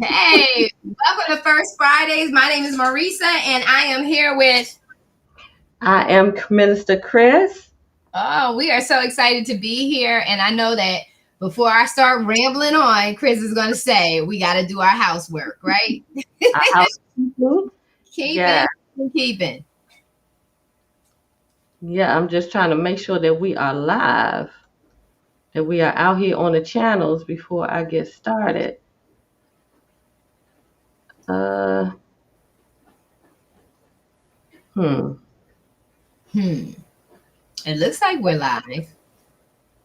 Hey, welcome to First Fridays. My name is Marissa, and I am here with. I am Minister Chris. Oh, we are so excited to be here, and I know that before I start rambling on, Chris is going to say we got to do our housework, right? Our housekeeping. Yeah, Keeping, keeping. yeah. I'm just trying to make sure that we are live, that we are out here on the channels before I get started. Uh, hmm. Hmm. It looks like we're live.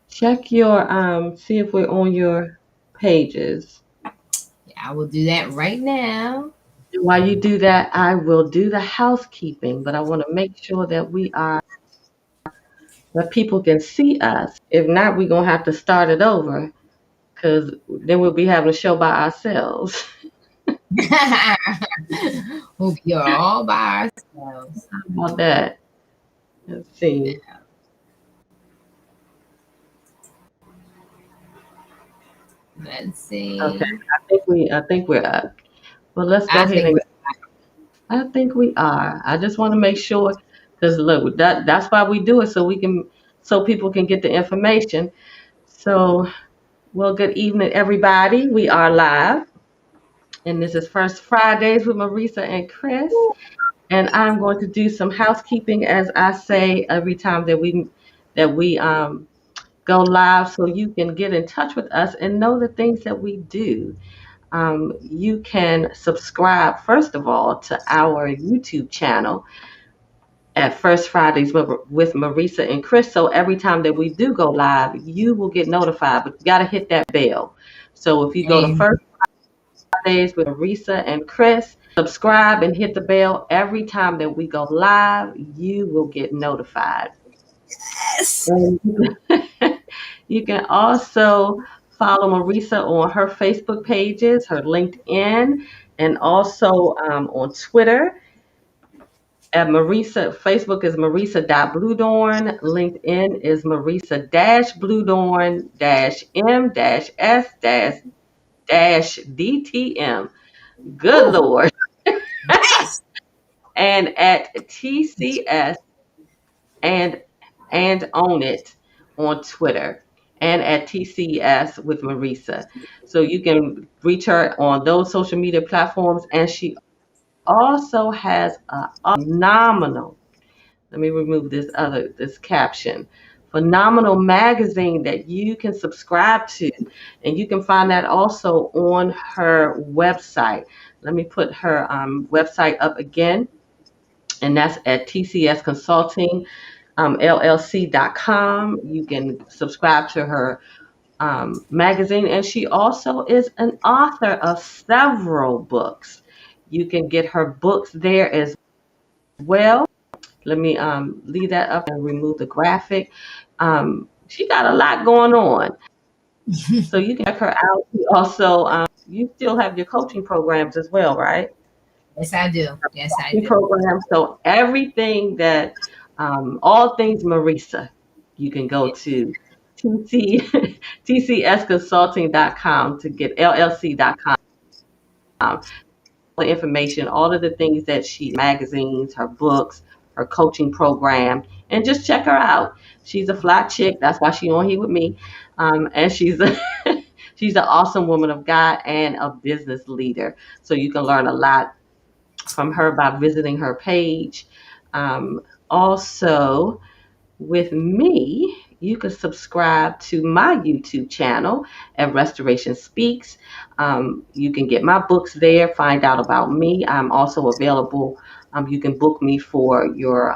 Check your see if we're on your pages. Yeah, I will do that right now. And while you do that, I will do the housekeeping, but I want to make sure that we are that people can see us. If not, we're gonna have to start it over because then we'll be having a show by ourselves. We'll be here all by ourselves. How about that? Let's see. Let's Okay, see. I think we're up. Well, let's go I ahead think and we're. I think we are. I just want to make sure because look, that's why we do it so people can get the information. So, well, good evening, everybody. We are live, and this is First Fridays with Marisa and Chris. And I'm going to do some housekeeping, as I say every time that we go live, so you can get in touch with us and know the things that we do. You can subscribe, first of all, to our YouTube channel at First Fridays with Marisa and Chris. So every time that we do go live, you will get notified, but you got to hit that bell. So if you go to And First Fridays with Marisa and Chris, subscribe and hit the bell. Every time that we go live, you will get notified. yes. And you can also follow Marisa on her Facebook pages, her LinkedIn, and also on Twitter at Marisa. Facebook is Marisa.Bluedorn. LinkedIn is Marisa-Bluedorn-M-S-DTM. Good Woo. Lord. Yes. And at TCS and Own It on Twitter and at TCS with Marisa. So you can reach her on those social media platforms. And she also has a phenomenal, let me remove this caption, phenomenal magazine that you can subscribe to. And you can find that also on her website. Let me put her website up again. And that's at TCS Consulting LLC.com. You can subscribe to her magazine, and she also is an author of several books. You can get her books there as well. Let me leave that up and remove the graphic. She got a lot going on, so you can check her out. She also, you still have your coaching programs as well, right? Yes, I do. Yes, I Coaching do. programs. So everything that, all things Marisa, you can go to TC, tcsconsulting.com to get LLC.com. The information, all of the things that she magazines, her books, her coaching program, and just check her out. She's a fly chick. That's why she's on here with me. And she's an awesome woman of God and a business leader. So you can learn a lot from her by visiting her page. Also, with me, you can subscribe to my YouTube channel at Restoration Speaks. You can get my books there, find out about me. I'm also available. You can book me for your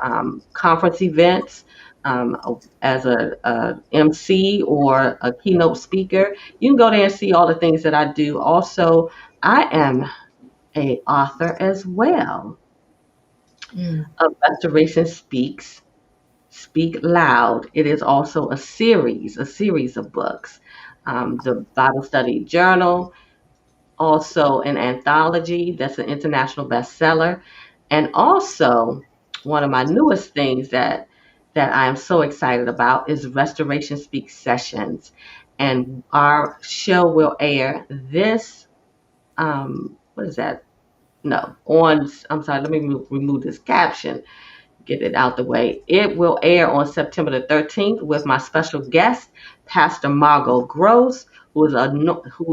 conference events um, as a MC or a keynote speaker. You can go there and see all the things that I do. Also, I am a author as well Mm. of Restoration Speaks. Speak Loud. It is also a series of books. The Bible Study Journal, also an anthology that's an international bestseller, and also one of my newest things that I am so excited about is Restoration Speak Sessions, and our show will air this What is that? No, on, I'm sorry, let me remove this caption, get it out the way. It will air on September the 13th with my special guest, Pastor Margot Gross, who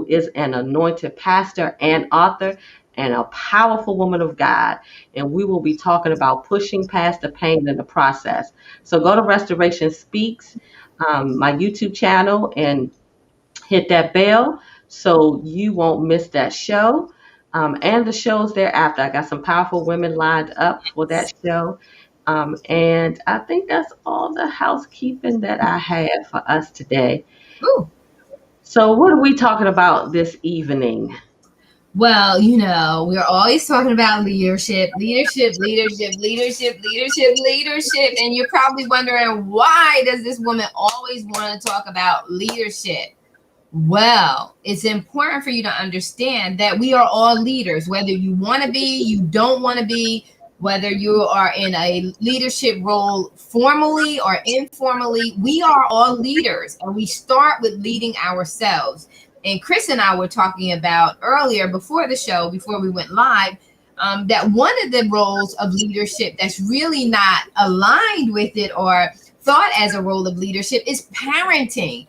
is an anointed pastor and author and a powerful woman of God. And we will be talking about pushing past the pain in the process. So go to Restoration Speaks, my YouTube channel, and hit that bell so you won't miss that show. And the shows thereafter. I got some powerful women lined up for that show. And I think that's all the housekeeping that I have for us today. Ooh. So, what are we talking about this evening? Well, we're always talking about leadership, leadership, leadership, leadership, leadership, leadership. And you're probably wondering, why does this woman always want to talk about leadership? Well, it's important for you to understand that we are all leaders, whether you want to be, you don't want to be, whether you are in a leadership role formally or informally, we are all leaders, and we start with leading ourselves. And Chris and I were talking about earlier before the show, before we went live, that one of the roles of leadership that's really not aligned with it or thought as a role of leadership is parenting.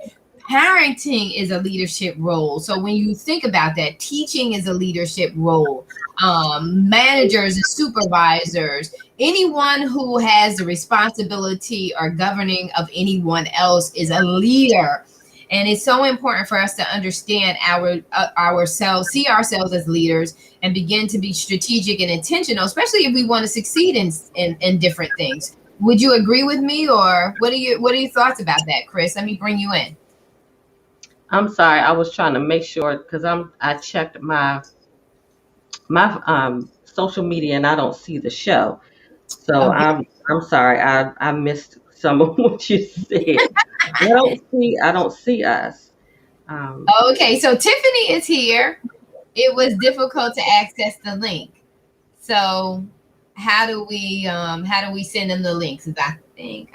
Parenting is a leadership role. So when you think about that, teaching is a leadership role. Managers and supervisors, anyone who has the responsibility or governing of anyone else is a leader. And it's so important for us to understand ourselves, see ourselves as leaders, and begin to be strategic and intentional, especially if we want to succeed in different things. Would you agree with me, or what are your thoughts about that, Chris? Let me bring you in. I'm sorry, I was trying to make sure because I checked my social media and I don't see the show. So Okay. I'm sorry, I missed some of what you said. I don't see us. Um, Okay, so Tiffany is here. It was difficult to access the link. So how do we send them the links? 'Cause I think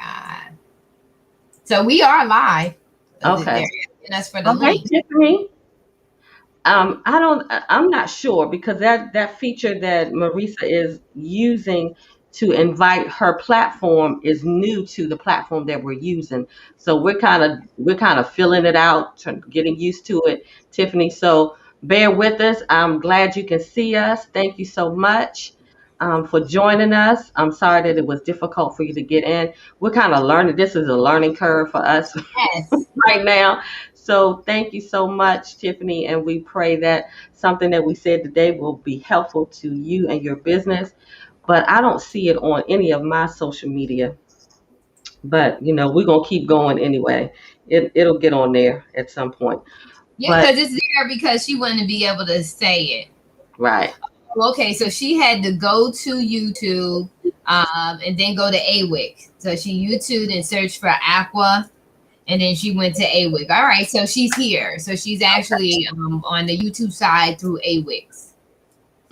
so we are live. So they're okay. asking us for the Oh, hey, link. Tiffany. I'm not sure because that feature that Marissa is using to invite her platform is new to the platform that we're using. So we're kind of filling it out, getting used to it, Tiffany. So bear with us. I'm glad you can see us. Thank you so much for joining us. I'm sorry that it was difficult for you to get in. We're kind of learning. This is a learning curve for us Yes. right now. So thank you so much, Tiffany, and we pray that something that we said today will be helpful to you and your business. But I don't see it on any of my social media. But we're gonna keep going anyway. It'll get on there at some point. Yeah, But because it's there because she wanted to be able to say it. right. Okay, so she had to go to YouTube, and then go to AWIC. So she YouTube and searched for Aqua, and then she went to AWIC. All right, so she's here. So she's actually on the YouTube side through AWIC.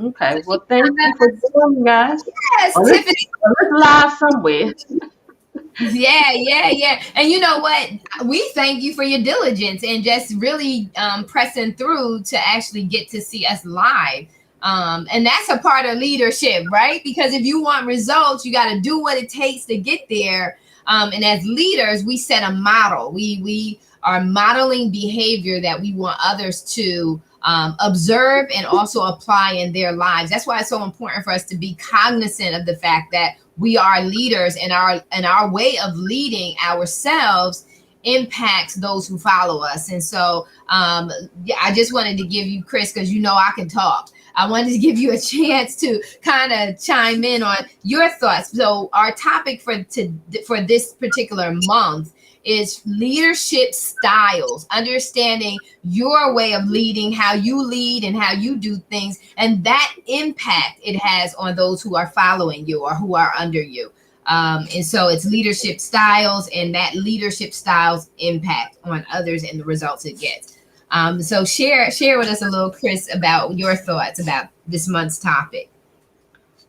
Okay. So she Well, thank you for joining us. Yes, Or let's, Tiffany. or let's live somewhere. Yeah, yeah, yeah. And you know what? We thank you for your diligence and just really pressing through to actually get to see us live. And that's a part of leadership, right? Because if you want results, you got to do what it takes to get there. And as leaders, we set a model. We are modeling behavior that we want others to observe and also apply in their lives. That's why it's so important for us to be cognizant of the fact that we are leaders, and our way of leading ourselves impacts those who follow us. And so yeah, I just wanted to give you, Chris, because I can talk. I wanted to give you a chance to kind of chime in on your thoughts. So our topic for this particular month is leadership styles, understanding your way of leading, how you lead and how you do things, and that impact it has on those who are following you or who are under you. And so it's leadership styles, and that leadership styles impact on others and the results it gets. So share with us a little, Chris, about your thoughts about this month's topic.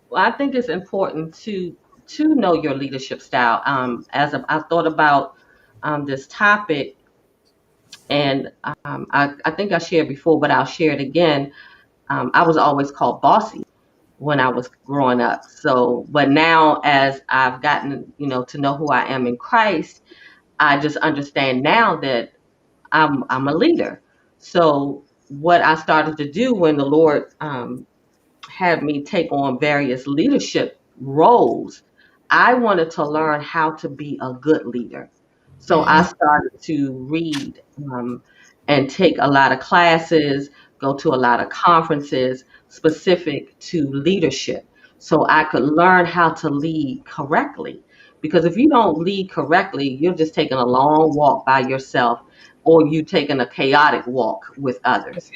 Well, I think it's important to know your leadership style. I thought about this topic, and I think I shared before, but I'll share it again. I was always called bossy when I was growing up. So, but now as I've gotten, to know who I am in Christ, I just understand now that I'm a leader. So what I started to do when the Lord had me take on various leadership roles, I wanted to learn how to be a good leader. So I Mhm. started to read and take a lot of classes, go to a lot of conferences specific to leadership so I could learn how to lead correctly. Because if you don't lead correctly, you're just taking a long walk by yourself or you taking a chaotic walk with others.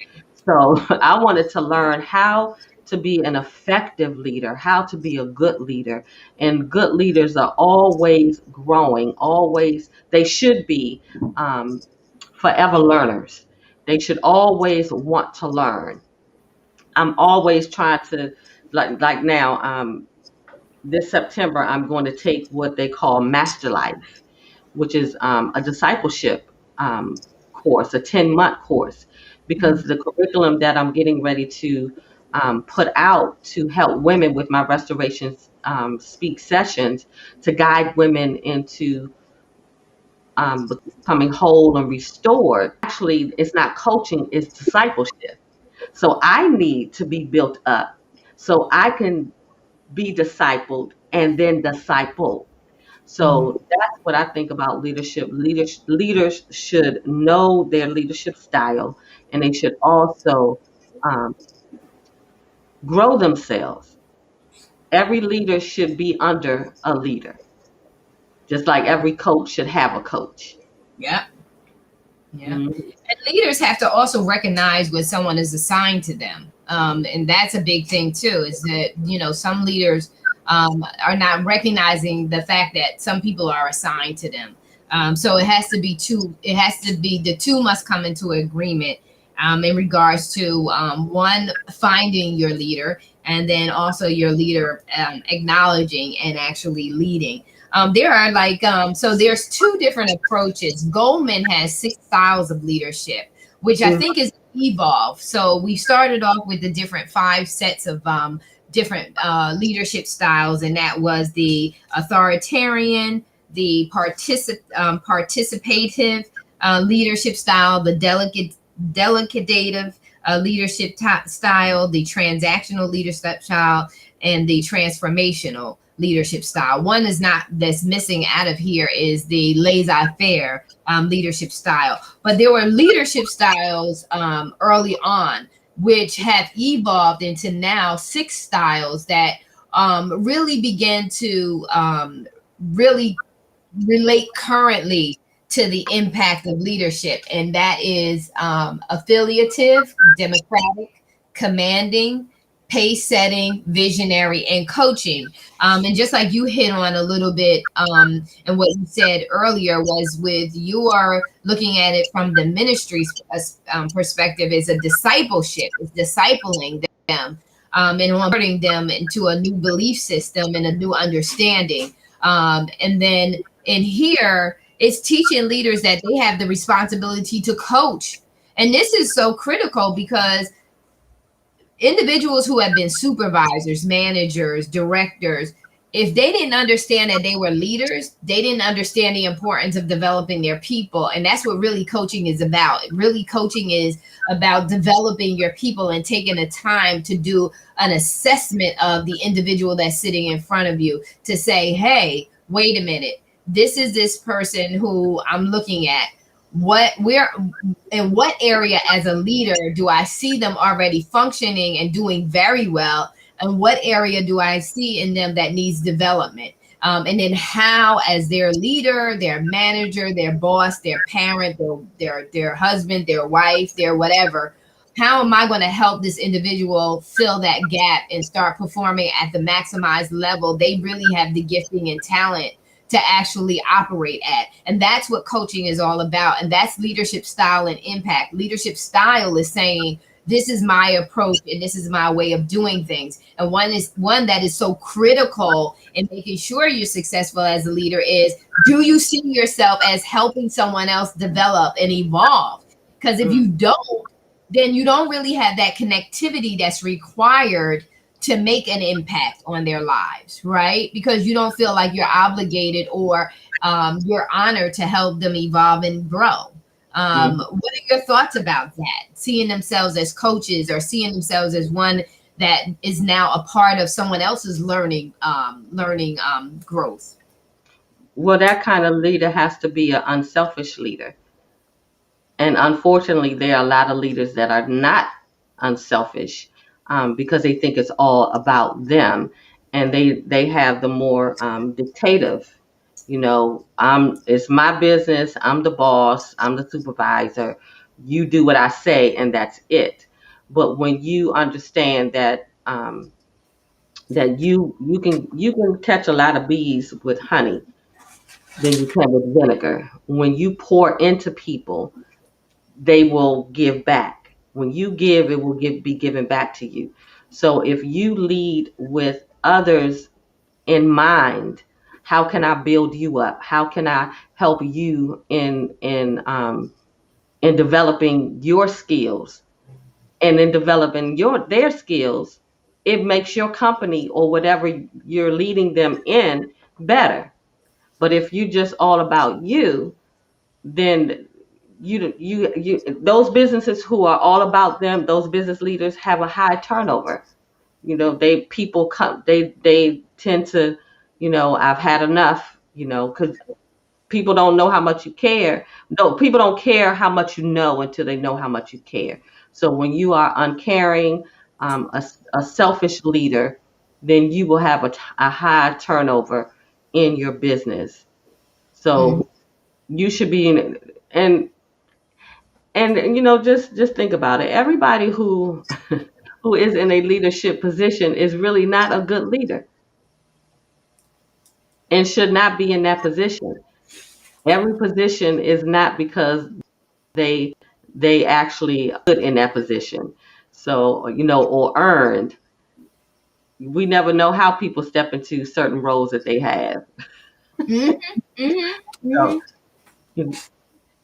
So I wanted to learn how to be an effective leader, how to be a good leader. And good leaders are always growing, always, they should be um, forever learners. They should always want to learn. I'm always trying to, like now, this September, I'm going to take what they call Master Life, which is a discipleship course, a 10-month course, because the curriculum that I'm getting ready to put out to help women with my restoration speak sessions to guide women into becoming whole and restored. Actually, it's not coaching, it's discipleship. So I need to be built up so I can be discipled and then disciple. Mhm. So that's what I think about leadership. Leaders should know their leadership style, and they should also um, grow themselves. Every leader should be under a leader, just like every coach should have a coach. Yeah. Yeah. Mhm. And leaders have to also recognize when someone is assigned to them. And that's a big thing too, is that, some leaders are not recognizing the fact that some people are assigned to them. So it has to be, the two must come into agreement in regards to one, finding your leader, and then also your leader acknowledging and actually leading. There are so there's two different approaches. Goldman has 6 styles of leadership, which I Mhm. think is evolved. So we started off with the different 5 sets of different leadership styles, and that was the authoritarian, the participative leadership style, the delegative leadership style, the transactional leadership style, and the transformational leadership style. One is not that's missing out of here is the laissez-faire leadership style. But there were leadership styles early on, which have evolved into now 6 styles that really begin to really relate currently to the impact of leadership, and that is affiliative, democratic, commanding, pace setting, visionary, and coaching. And just like you hit on a little bit, and what you said earlier was with you are looking at it from the ministry's perspective, is a discipleship, is discipling them and converting them into a new belief system and a new understanding. And then in here, it's teaching leaders that they have the responsibility to coach. And this is so critical because individuals who have been supervisors, managers, directors, if they didn't understand that they were leaders, they didn't understand the importance of developing their people. And that's what really coaching is about. Really, coaching is about developing your people and taking the time to do an assessment of the individual that's sitting in front of you to say, hey, wait a minute, this is this person who I'm looking at. Where in what area as a leader do I see them already functioning and doing very well? And what area do I see in them that needs development? And then how, as their leader, their manager, their boss, their parent, their husband, their wife, their whatever, how am I going to help this individual fill that gap and start performing at the maximized level they really have the gifting and talent to actually operate at? And that's what coaching is all about. And that's leadership style and impact. Leadership style is saying, this is my approach and this is my way of doing things. And one that is so critical in making sure you're successful as a leader is, do you see yourself as helping someone else develop and evolve? Because if Mm. you don't, then you don't really have that connectivity that's required to make an impact on their lives, right? Because you don't feel like you're obligated or you're honored to help them evolve and grow. Mhm. What are your thoughts about that? Seeing themselves as coaches or seeing themselves as one that is now a part of someone else's learning growth. Well, that kind of leader has to be an unselfish leader. And unfortunately, there are a lot of leaders that are not unselfish, because they think it's all about them, and they have the more dictative. It's my business. I'm the boss. I'm the supervisor. You do what I say, and that's it. But when you understand that you can catch a lot of bees with honey than you can with vinegar. When you pour into people, they will give back. When you give, it will be given back to you. So if you lead with others in mind, how can I build you up? How can I help you in developing your skills, and in developing their skills? It makes your company or whatever you're leading them in better. But if you just all about you, then those businesses who are all about them, those business leaders have a high turnover. They people come, they tend to, I've had enough, because people don't know how much you care. No, people don't care how much you know until they know how much you care. So when you are uncaring, a selfish leader, then you will have a high turnover in your business. Mhm. So you should be in, and just think about it. Everybody who who is in a leadership position is really not a good leader and should not be in that position. Every position is not because they they actually good in that position. So, or earned. We never know how people step into certain roles that they have. Mhm. Mhm. So, Mhm.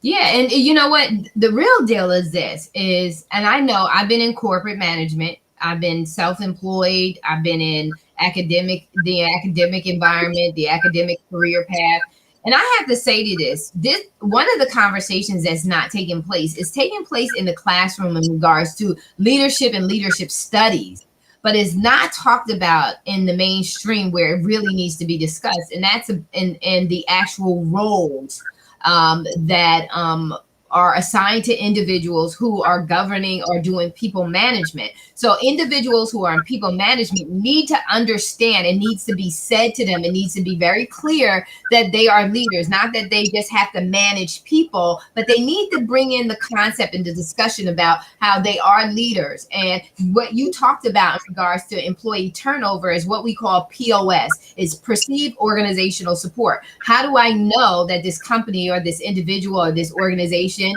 Yeah, and you know what? The real deal is this is, and I know I've been in corporate management, I've been self-employed, I've been in the academic environment, the academic career path. And I have to say to this one of the conversations that's not taking place is taking place in the classroom in regards to leadership and leadership studies, but is not talked about in the mainstream where it really needs to be discussed. And that's in the actual roles that are assigned to individuals who are governing or doing people management. So individuals who are in people management need to understand, it needs to be said to them, it needs to be very clear that they are leaders, not that they just have to manage people, but they need to bring in the concept and the discussion about how they are leaders. And what you talked about in regards to employee turnover is what we call POS, is perceived organizational support. How do I know that this company or this individual or this organization,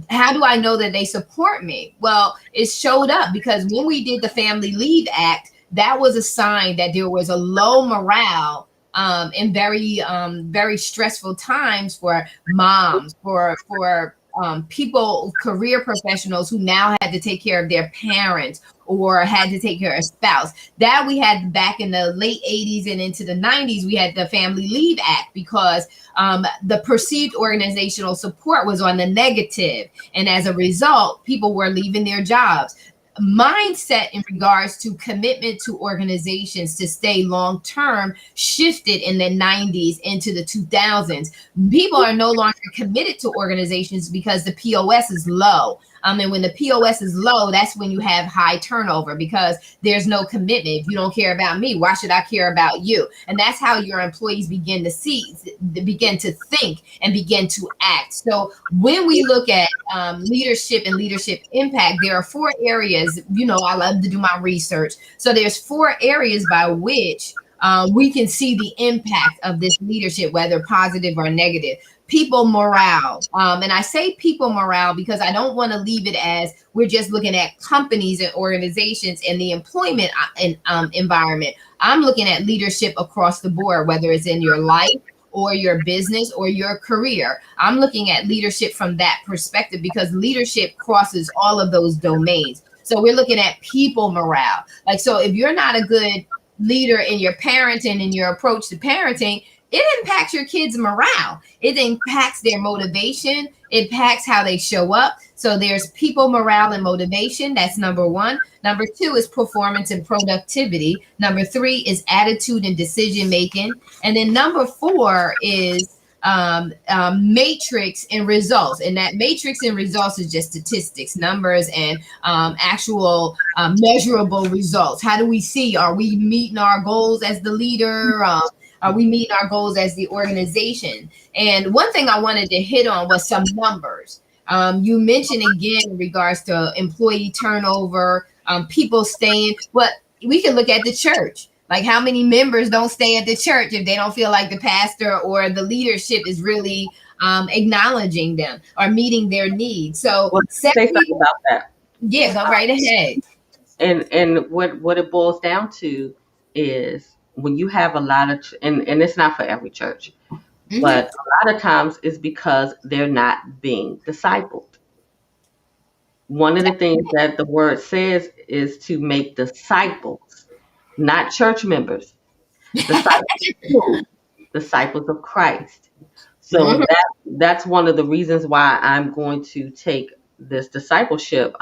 how do I know that they support me? Well, it showed up because when we did the Family Leave Act, that was a sign that there was a low morale in very stressful times for moms, for people, career professionals who now had to take care of their parents or had to take care of a spouse. That we had back in the late 80s and into the 90s, we had the Family Leave Act because the perceived organizational support was on the negative. And as a result, people were leaving their jobs. Mindset in regards to commitment to organizations to stay long term shifted in the 90s into the 2000s. People are no longer committed to organizations because the POS is low. And when the POS is low, that's when you have high turnover because there's no commitment. If you don't care about me, why should I care about you? And that's how your employees begin to think, and begin to act. So when we look at leadership and leadership impact, there are four areas. I love to do my research. So there's four areas by which we can see the impact of this leadership, whether positive or negative. People morale. And I say people morale because I don't want to leave it as we're just looking at companies and organizations and the employment environment. I'm looking at leadership across the board, whether it's in your life or your business or your career. I'm looking at leadership from that perspective because leadership crosses all of those domains. So we're looking at people morale. Like, so if you're not a good leader in your parenting and your approach to parenting, it impacts your kids' morale. It impacts their motivation. It impacts how they show up. So there's people morale and motivation. That's number one. Number two is performance and productivity. Number three is attitude and decision making. And then number four is matrix and results. And that matrix and results is just statistics, numbers, and actual measurable results. How do we see? Are we meeting our goals as the leader? Are we meeting our goals as the organization? And one thing I wanted to hit on was some numbers. You mentioned again in regards to employee turnover, people staying, but we can look at the church. Like, how many members don't stay at the church if they don't feel like the pastor or the leadership is really acknowledging them or meeting their needs? So Well, say 70, something about that. yeah, go right ahead. And what it boils down to is when you have a lot of and it's not for every church, Hmm. but a lot of times it's because they're not being discipled. One of the things that the word says is to make disciples, not church members, disciples of who? Disciples of Christ. So Hmm. that's one of the reasons why I'm going to take this discipleship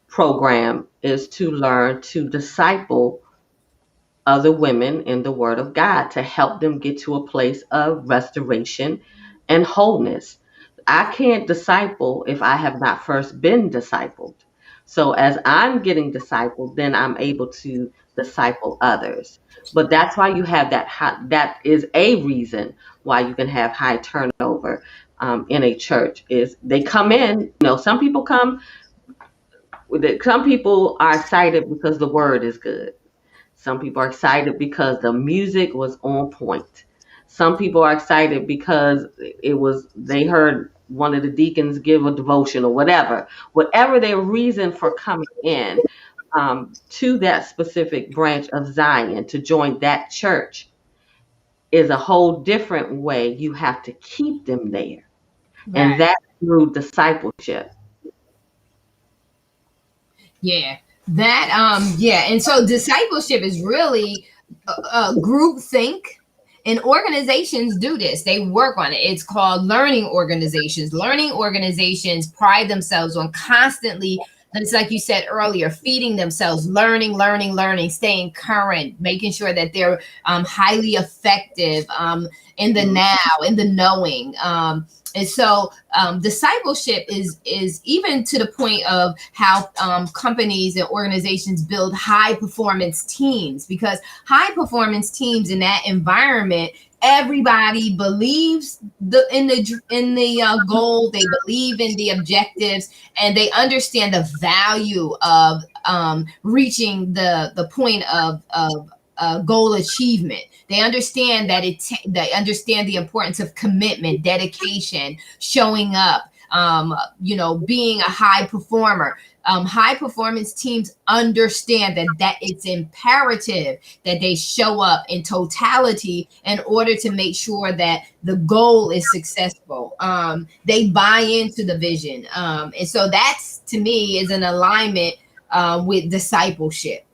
program, is to learn to disciple other women in the Word of God to help them get to a place of restoration and wholeness. I can't disciple if I have not first been discipled. So as I'm getting discipled, then I'm able to disciple others. But that's why you have that high, that is a reason why you can have high turnover in a church. Is they come in, some people come, some people are excited because the word is good. Some people are excited because the music was on point. Some people are excited because they heard one of the deacons give a devotion or whatever. Whatever their reason for coming in to that specific branch of Zion to join that church is a whole different way you have to keep them there. And Right. that's through discipleship. Yeah. Yeah. And so discipleship is really group think. And organizations do this. They work on it. It's called learning organizations. Learning organizations pride themselves on constantly, it's like you said earlier, feeding themselves, learning, staying current, making sure that they're highly effective in the Mhm. now, in the knowing. And so discipleship is even to the point of how companies and organizations build high performance teams, because high performance teams in that environment, everybody believes in the goal, they believe in the objectives, and they understand the value of reaching the point of goal achievement. They understand that they understand the importance of commitment, dedication, showing up, being a high performer. High performance teams understand that it's imperative that they show up in totality in order to make sure that the goal is successful. They buy into the vision, and so that's, to me, is an alignment with discipleship.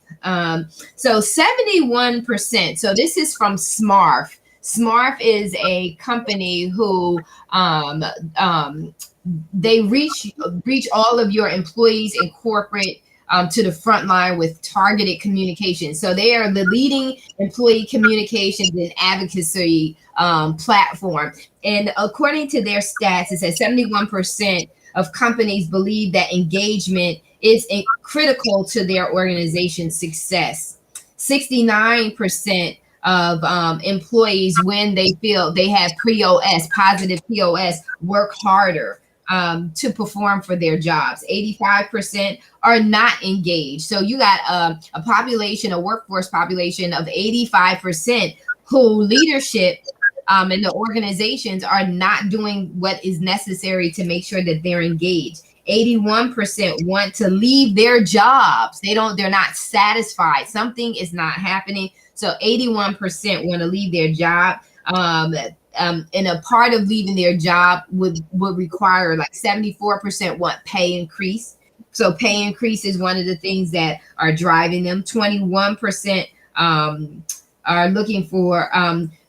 So 71%. So this is from Smarf. Smarf is a company who um, they reach all of your employees in corporate to the front line with targeted communication. So they are the leading employee communications and advocacy platform. And according to their stats, it says 71% of companies believe that engagement is critical to their organization's success. 69% of employees, when they feel they have POS, positive POS, work harder to perform for their jobs. 85% are not engaged. So you got a workforce population of 85% who leadership and the organizations are not doing what is necessary to make sure that they're engaged. 81% want to leave their jobs. They're not satisfied. Something is not happening. So 81% want to leave their job. Um, and a part of leaving their job would require like 74% want pay increase. So pay increase is one of the things that are driving them. 21% are looking for.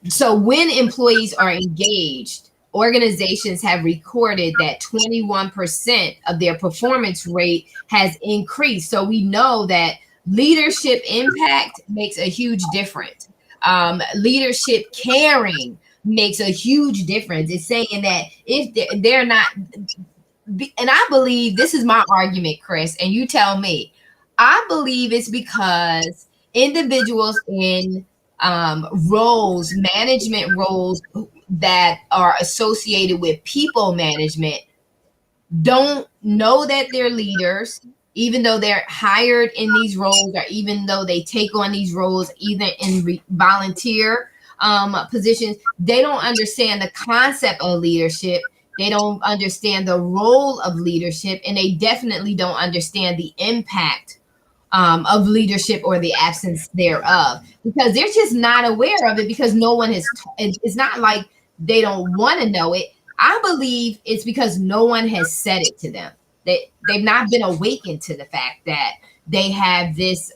So when employees are engaged, organizations have recorded that 21% of their performance rate has increased. So we know that leadership impact makes a huge difference. Leadership caring makes a huge difference. It's saying that if they're not, and I believe this is my argument, Chris, and you tell me, I believe it's because individuals in roles, management roles that are associated with people management don't know that they're leaders, even though they're hired in these roles, or even though they take on these roles, either in volunteer positions. They don't understand the concept of leadership. They don't understand the role of leadership, and they definitely don't understand the impact of leadership or the absence thereof, because they're just not aware of it, because no one has. It's not like they don't want to know it. I believe it's because no one has said it to them. They've not been awakened to the fact that they have this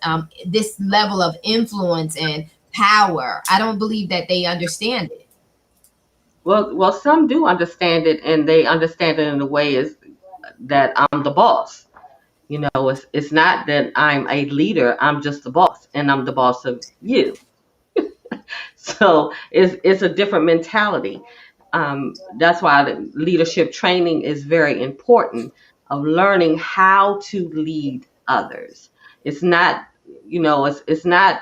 level of influence and power. I don't believe that they understand it. Well, some do understand it, and they understand it in a way is that I'm the boss. It's not that I'm a leader. I'm just the boss, and I'm the boss of you. So it's a different mentality. That's why the leadership training is very important, of learning how to lead others. It's not, it's not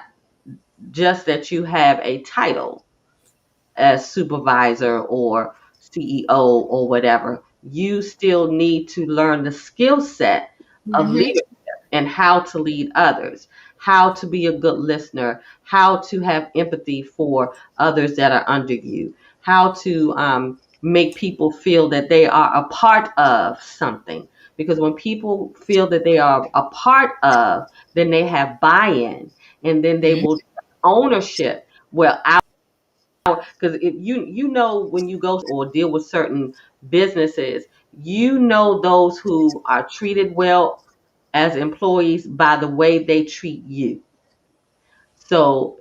just that you have a title as supervisor or CEO or whatever. You still need to learn the skill set of Mm-hmm. leadership and how to lead others, how to be a good listener, how to have empathy for others that are under you, how to make people feel that they are a part of something. Because when people feel that they are a part of, then they have buy-in, and then they will take ownership. Well, because if when you go or deal with certain businesses, those who are treated well as employees by the way they treat you. So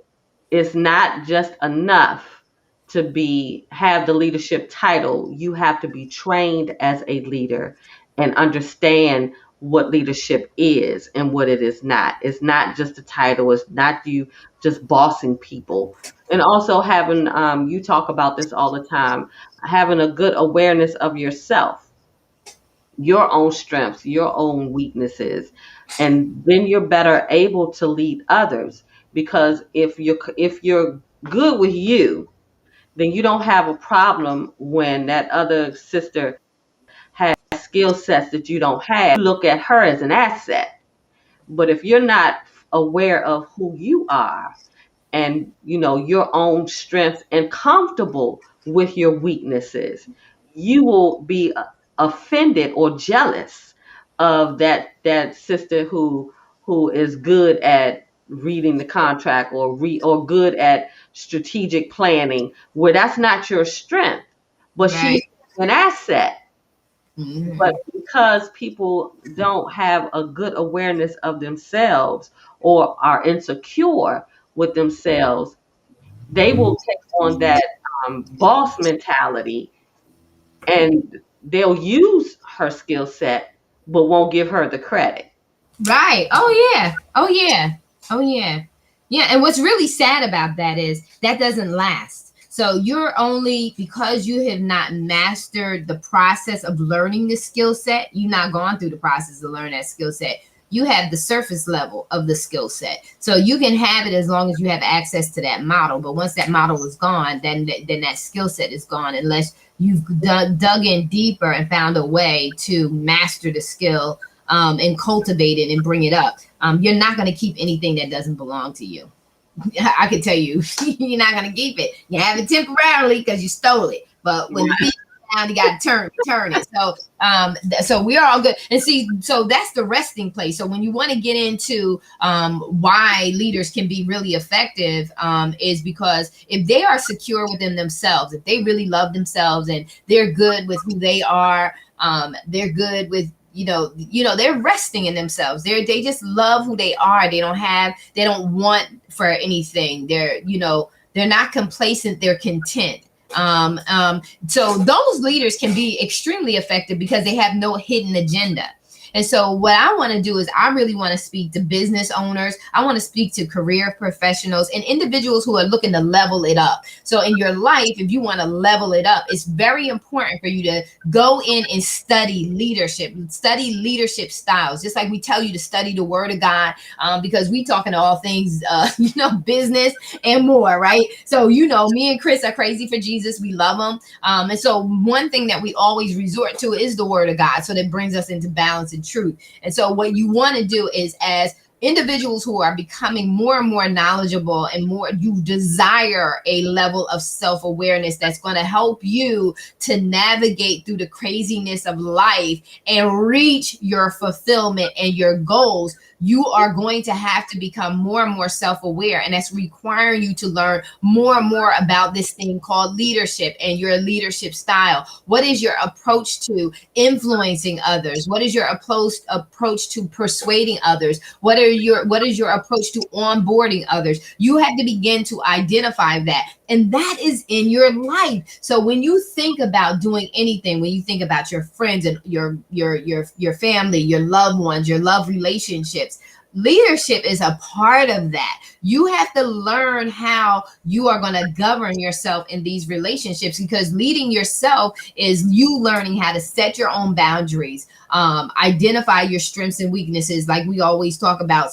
it's not just enough to have the leadership title. You have to be trained as a leader and understand what leadership is and what it is not. It's not just a title. It's not you just bossing people. And also having, you talk about this all the time, having a good awareness of yourself, your own strengths, your own weaknesses, and then you're better able to lead others. Because if you're good with you, then you don't have a problem when that other sister has skill sets that you don't have. You look at her as an asset. But if you're not aware of who you are, and your own strengths, and comfortable with your weaknesses, you will be offended or jealous of that sister who is good at reading the contract, or good at strategic planning, where that's not your strength, but she's Right. an asset. But Mm-hmm. because people don't have a good awareness of themselves, or are insecure with themselves, they will take on that boss mentality, and they'll use her skill set, but won't give her the credit. Right. Oh yeah. Oh yeah. Oh yeah. Yeah. And what's really sad about that is that doesn't last. So you're only, because you have not mastered the process of learning the skill set, you've not gone through the process to learn that skill set. You have the surface level of the skill set. So you can have it as long as you have access to that model. But once that model is gone, then that skill set is gone, unless you've dug in deeper and found a way to master the skill, and cultivate it and bring it up. You're not going to keep anything that doesn't belong to you. I can tell you, you're not going to keep it. You have it temporarily because you stole it. But when the thief down, you got to turn it. So so we are all good. And see, so that's the resting place. So when you want to get into why leaders can be really effective, is because if they are secure within themselves, if they really love themselves and they're good with who they are, they're good with, they're resting in themselves. They just love who they are. They don't want for anything. They're not complacent. They're content. So those leaders can be extremely effective because they have no hidden agenda. And so what I want to do is I really want to speak to business owners. I want to speak to career professionals and individuals who are looking to level it up. So in your life, if you want to level it up, it's very important for you to go in and study leadership styles, just like we tell you to study the word of God, because we talking all things, business and more, right? So, me and Chris are crazy for Jesus. We love him. And so one thing that we always resort to is the word of God. So that brings us into balance and truth. And so what you want to do is, as individuals who are becoming more and more knowledgeable and more, you desire a level of self-awareness that's going to help you to navigate through the craziness of life and reach your fulfillment and your goals. You are going to have to become more and more self-aware, and that's requiring you to learn more and more about this thing called leadership and your leadership style. What is your approach to influencing others? What is your approach to persuading others? What is your approach to onboarding others? You have to begin to identify that. And that is in your life. So when you think about doing anything, when you think about your friends and your family, your loved ones, your love relationships, leadership is a part of that. You have to learn how you are going to govern yourself in these relationships, because leading yourself is you learning how to set your own boundaries, identify your strengths and weaknesses, like we always talk about,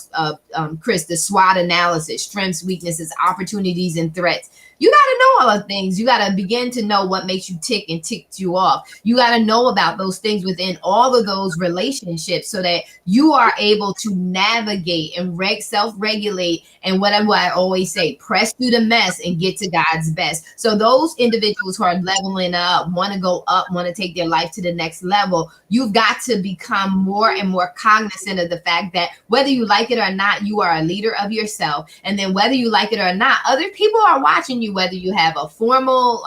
Chris, the SWOT analysis: strengths, weaknesses, opportunities, and threats. You got to know all of things. You got to begin to know what makes you tick and ticks you off. You got to know about those things within all of those relationships so that you are able to navigate and self-regulate. And what I always say, press through the mess and get to God's best. So those individuals who are leveling up, want to go up, want to take their life to the next level, you've got to become more and more cognizant of the fact that whether you like it or not, you are a leader of yourself. And then whether you like it or not, other people are watching you. Whether you have a formal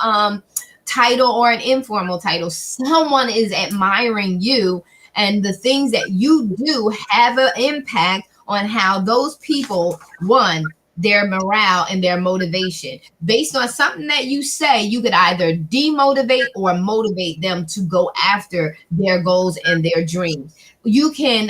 title or an informal title, someone is admiring you, and the things that you do have an impact on how those people, one, their morale and their motivation. Based on something that you say, you could either demotivate or motivate them to go after their goals and their dreams. You can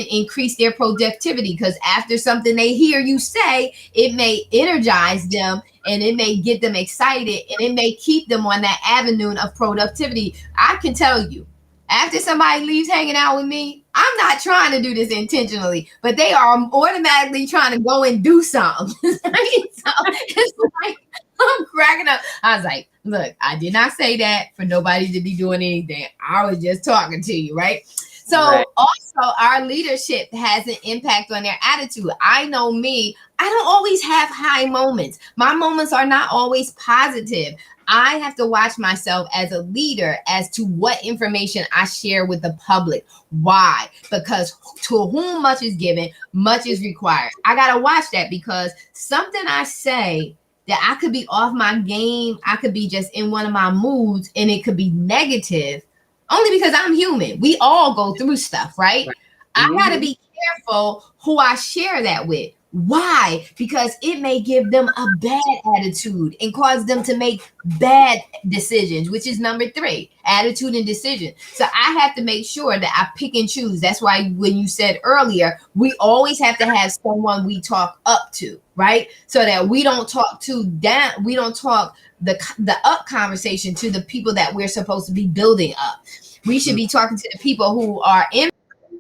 increase their productivity, because after something they hear you say, it may energize them and it may get them excited and it may keep them on that avenue of productivity. I can tell you, after somebody leaves hanging out with me, I'm not trying to do this intentionally, but they are automatically trying to go and do something. So it's like, I'm cracking up. I was like, look, I did not say that for nobody to be doing anything. I was just talking to you, right? So Right. also our leadership has an impact on their attitude. I know me, I don't always have high moments. My moments are not always positive. I have to watch myself as a leader as to what information I share with the public. Why? Because to whom much is given, much is required. I got to watch that, because something I say that I could be off my game, I could be just in one of my moods, and it could be negative only because I'm human. We all go through stuff, right? Right. I got to Mhm. be careful who I share that with. Why? Because it may give them a bad attitude and cause them to make bad decisions, which is number 3, attitude and decision. So I have to make sure that I pick and choose. That's why when you said earlier, we always have to have someone we talk up to, right? So that we don't talk to down, we don't talk the up conversation to the people that we're supposed to be building up. We should be talking to the people who are in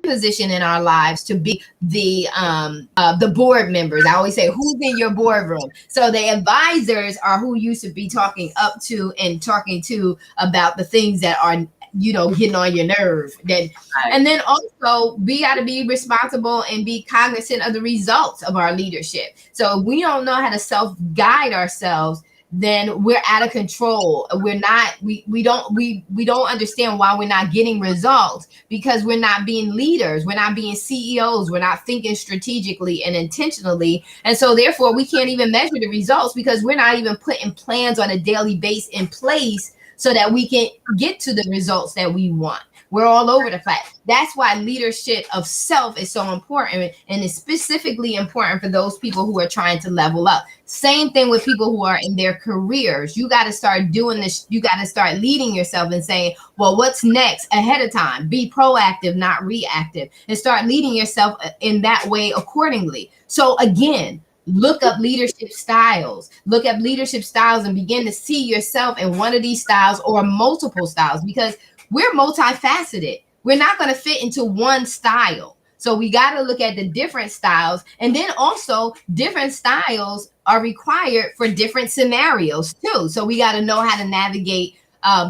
position in our lives to be the board members. I always say, who's in your boardroom? So the advisors are who you should be talking up to and talking to about the things that are getting on your nerve. Then Right. and then also we got to be responsible and be cognizant of the results of our leadership. So if we don't know how to self guide ourselves, then we're out of control. We're not, we don't understand why we're not getting results, because we're not being leaders, we're not being CEOs, we're not thinking strategically and intentionally. And so therefore we can't even measure the results, because we're not even putting plans on a daily base in place so that we can get to the results that we want. We're all over the place. That's why leadership of self is so important, and it's specifically important for those people who are trying to level up. Same thing with people who are in their careers. You got to start doing this. You got to start leading yourself and saying, well, what's next ahead of time? Be proactive, not reactive, and start leading yourself in that way accordingly. So again, look up leadership styles. Look up leadership styles and begin to see yourself in one of these styles or multiple styles, because we're multifaceted. We're not going to fit into one style. So we got to look at the different styles. And then also, different styles are required for different scenarios too. So we got to know how to navigate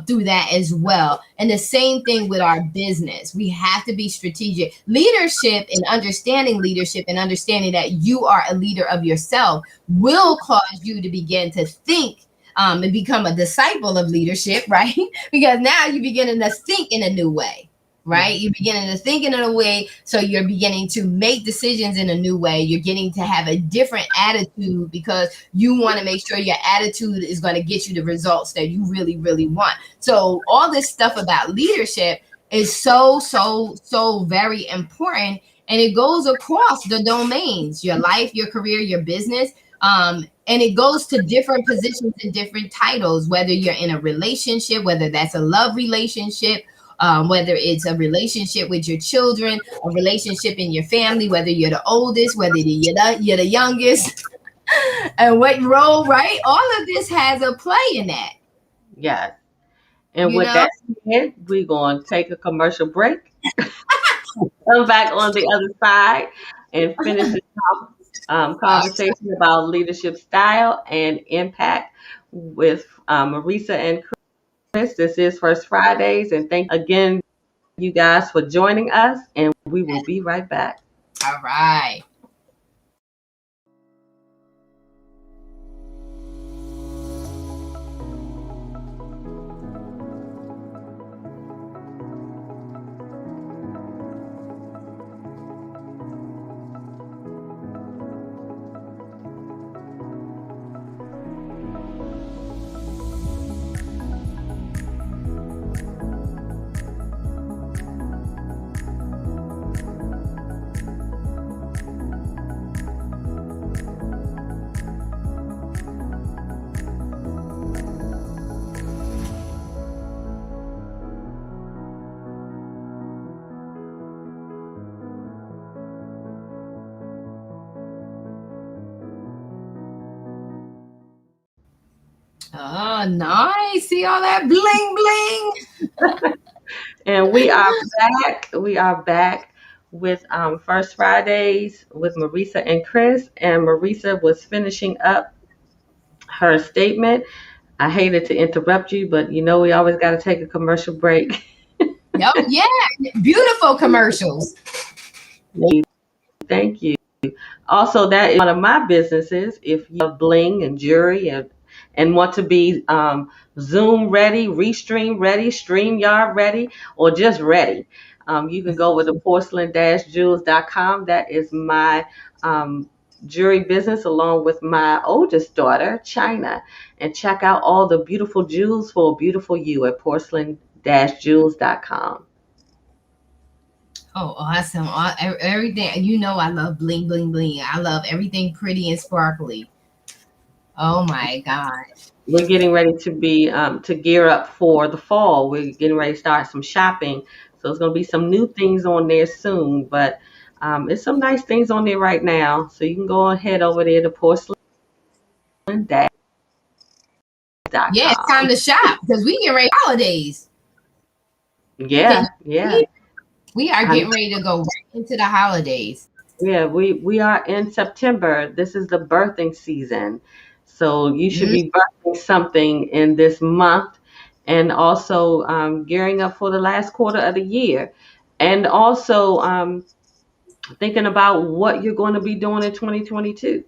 through that as well. And the same thing with our business. We have to be strategic. Leadership and understanding that you are a leader of yourself will cause you to begin to think and become a disciple of leadership, right? Because now you're beginning to think in a new way, right? You're beginning to think in a way, so you're beginning to make decisions in a new way. You're getting to have a different attitude, because you want to make sure your attitude is going to get you the results that you really, really want. So all this stuff about leadership is so very important, and it goes across the domains: your life, your career, your business. And it goes to different positions and different titles, whether you're in a relationship, whether that's a love relationship, whether it's a relationship with your children, a relationship in your family, whether you're the oldest, whether you're the youngest, and what role, right? All of this has a play in that, Yes. And you with know? that said, we're going to take a commercial break, come back on the other side, and finish this conversation about leadership style and impact with Marissa and Chris. This is First Fridays, and thank again, you guys, for joining us, and we will be right back. All right. Oh, nice. See all that bling bling? And we are back. We are back with First Fridays with Marissa and Chris. And Marissa was finishing up her statement. I hated to interrupt you, but you know we always got to take a commercial break. Yep, yeah. Beautiful commercials. Thank you. Also, that is one of my businesses. If you have bling and jewelry and want to be Zoom ready, Restream ready, StreamYard ready, or just ready, you can go with the porcelain-jewels.com. That is my jewelry business, along with my oldest daughter, China, and check out all the beautiful jewels for a beautiful you at porcelain-jewels.com. Oh, awesome. Everything. You know, I love bling, bling, bling. I love everything pretty and sparkly. Oh my God. We're getting ready to be to gear up for the fall. We're getting ready to start some shopping, so it's going to be some new things on there soon. But it's some nice things on there right now, so you can go ahead over there to porcelain-jewels.com. Yeah, it's time to shop, because we get ready for holidays. Can Yeah, you yeah. believe? We are I getting ready to go right into the holidays. Yeah, we are in September. This is the birthing season. So you should Mm, be birthing something in this month, and also gearing up for the last quarter of the year. And also thinking about what you're going to be doing in 2022.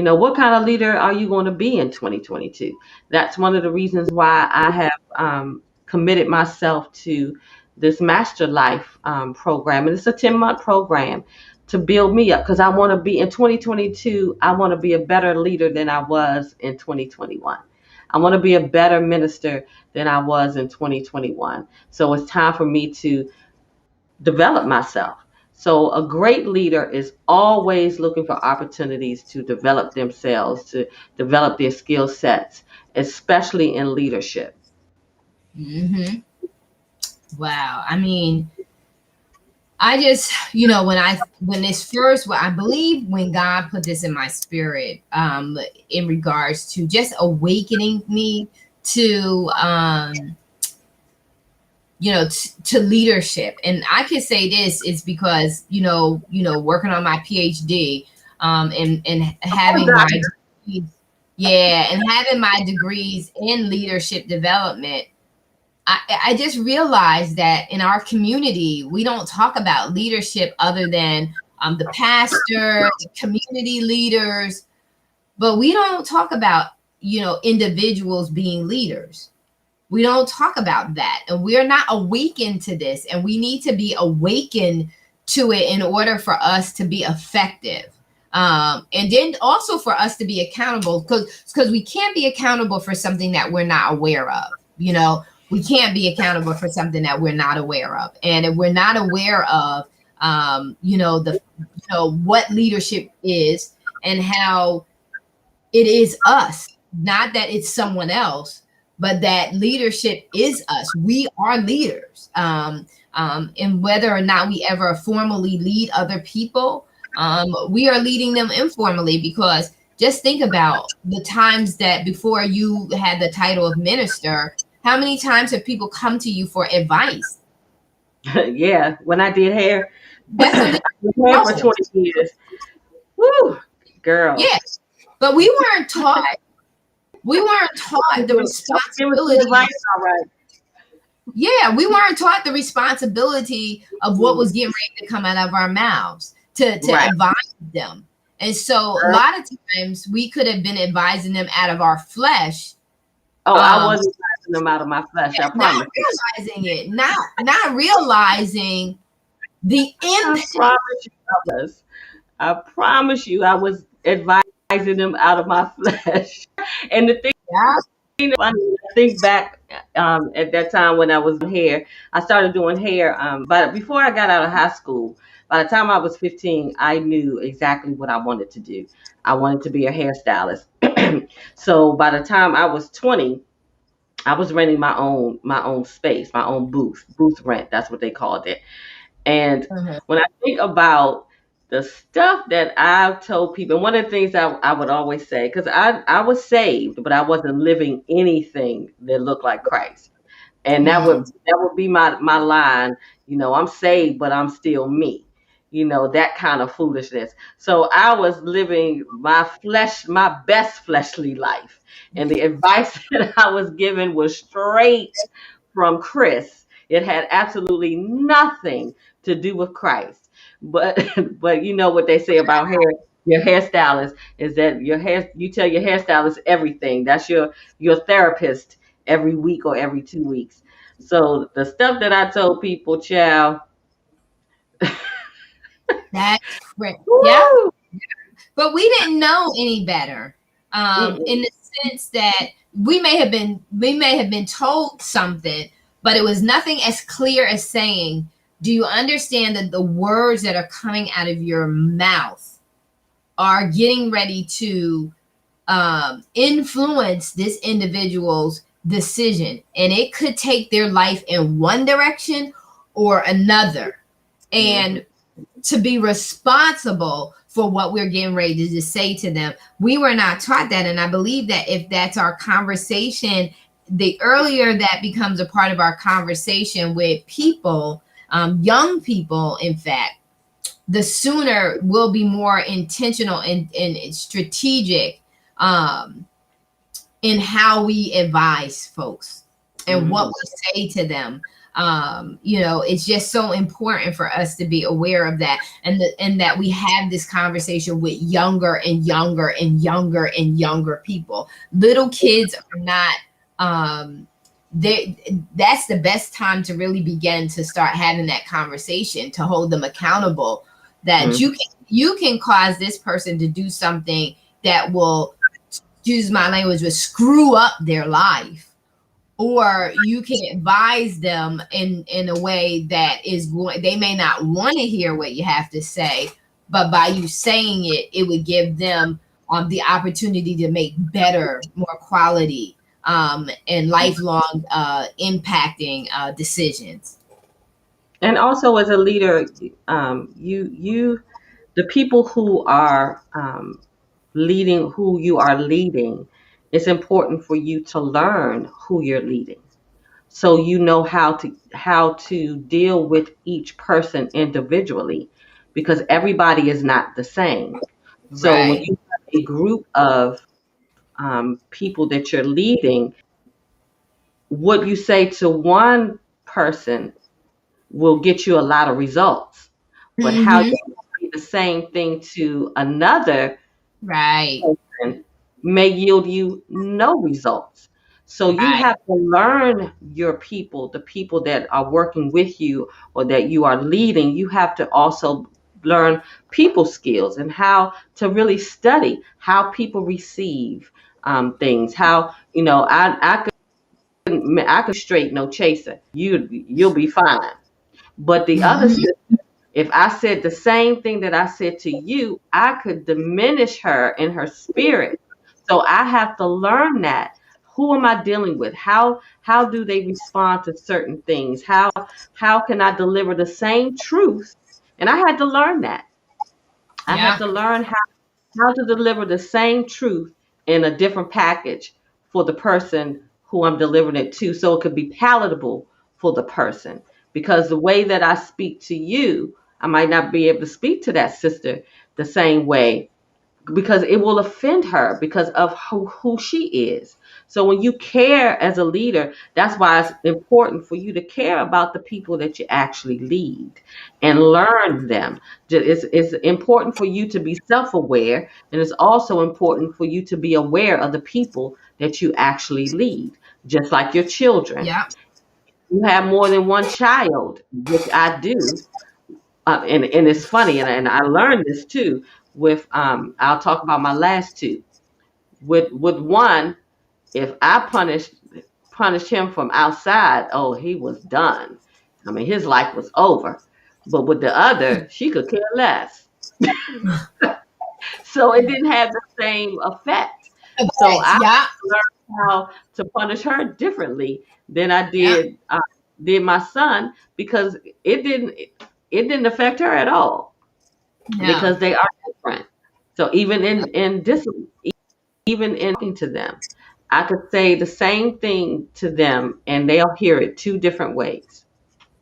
What kind of leader are you going to be in 2022? That's one of the reasons why I have committed myself to this Master Life program. And it's a 10-month program to build me up, because I want to be in 2022. I want to be a better leader than I was in 2021. I want to be a better minister than I was in 2021. So it's time for me to develop myself. So a great leader is always looking for opportunities to develop themselves, to develop their skill sets, especially in leadership. Hmm. Wow. I mean, I just, when this first, well, I believe when God put this in my spirit, in regards to just awakening me to, to leadership. And I can say this is because, working on my PhD, and having my degrees, yeah, and having my degrees in leadership development, I just realized that in our community, we don't talk about leadership other than the pastor, the community leaders, but we don't talk about, individuals being leaders. We don't talk about that. And we're not awakened to this. And we need to be awakened to it in order for us to be effective. And then also for us to be accountable, because we can't be accountable for something that we're not aware of. We can't be accountable for something that we're not aware of. And if we're not aware of, what leadership is and how it is us, not that it's someone else, but that leadership is us. We are leaders. And whether or not we ever formally lead other people, we are leading them informally, because just think about the times that before you had the title of minister, how many times have people come to you for advice? Yeah, when I did hair, That's a I did hair for leadership. 20 years. Woo, girl. Yeah, but we weren't taught the Give us the advice, responsibility. all right. Yeah, we weren't taught the responsibility of what was getting ready to come out of our mouths to Right. advise them. And so a lot of times we could have been advising them out of our flesh, Oh, I um, wasn't passing them out of my flesh, I not promise you. realizing it, not realizing the I impact. promise you I was. I promise you I was advising them out of my flesh. And the thing Yeah. funny, I think back at that time when I was hair, I started doing hair. But before I got out of high school, by the time I was 15, I knew exactly what I wanted to do. I wanted to be a hairstylist. So by the time I was 20, I was renting my own space, my own booth rent. That's what they called it. And Mhm. when I think about the stuff that I've told people, and one of the things I would always say, because I was saved, but I wasn't living anything that looked like Christ. And Mhm. that would be my line. I'm saved, but I'm still me. That kind of foolishness. So I was living my best fleshly life. And the advice that I was given was straight from Chris. It had absolutely nothing to do with Christ. But but you know what they say about hair, your hairstylist is that you tell your hairstylist everything. That's your therapist every week or every 2 weeks. So the stuff that I told people, child, That's correct. Yeah. woo, But we didn't know any better, in mm-mm, the sense that we may have been told something, but it was nothing as clear as saying, do you understand that the words that are coming out of your mouth are getting ready to influence this individual's decision, and it could take their life in one direction or another. mm-hmm, And to be responsible for what we're getting ready to just say to them. We were not taught that. And I believe that if that's our conversation, the earlier that becomes a part of our conversation with people, young people, in fact, the sooner we'll be more intentional and strategic, um, in how we advise folks and what mm-hmm, we say to them. It's just so important for us to be aware of that, and that we have this conversation with younger and younger and younger and younger people. Little kids are not, they that's the best time to really begin to start having that conversation, to hold them accountable, that Mhm. you can cause this person to do something that will, use my language, will screw up their life, or you can advise them in a way that is going, they may not want to hear what you have to say, but by you saying it, it would give them the opportunity to make better, more quality, and lifelong impacting decisions. And also, as a leader, the people who are leading, who you are leading, it's important for you to learn who you're leading, so you know how to deal with each person individually, because everybody is not the same. So when Right. you have a group of people that you're leading, what you say to one person will get you a lot of results, but how Mm-hmm. you say the same thing to another Right. person may yield you no results. So you Right. have to learn your people, the people that are working with you or that you are leading. You have to also learn people skills and how to really study how people receive things. How, I could straight no chaser. You'll be fine. But the other, Mm-hmm. if I said the same thing that I said to you, I could diminish her in her spirit. So I have to learn that. Who am I dealing with? How do they respond to certain things? How can I deliver the same truth? And I had to learn that. I had Yeah. to learn how to deliver the same truth in a different package for the person who I'm delivering it to, so it could be palatable for the person. Because the way that I speak to you, I might not be able to speak to that sister the same way, because it will offend her because of who she is. So when you care as a leader, that's why it's important for you to care about the people that you actually lead and learn them. It's important for you to be self-aware, and it's also important for you to be aware of the people that you actually lead, just like your children. Yeah. You have more than one child, which I do, and it's funny, and I learned this too. With I'll talk about my last two. With one, if I punished him from outside, oh, he was done. I mean, his life was over. But with the other, she could care less. So it didn't have the same effect. So I Yeah. learned how to punish her differently than I Yeah. did my son, because it didn't it didn't affect her at all, No. because they are different. So even in talking to them, I could say the same thing to them and they'll hear it two different ways.